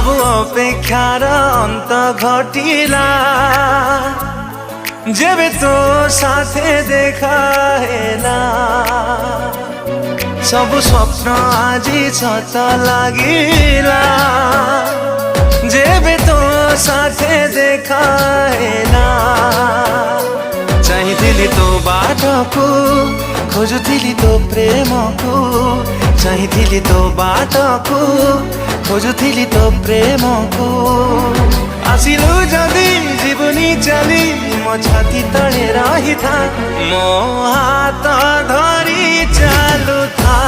सबु अपेक्षार अंत घटिला जेबे तो साथे देखा हेला सबु स्वप्न आजी सत लागिला जेबे तो साथे देखा हेला चाहिथिली तो बाटको खोजुथिली तो प्रेमको चाहिथिली तो बाटको खोजुथिली तो प्रेमको आसिलु जदि जीवनी चली मो छाती तले रही था मो हाथ धरी चालू था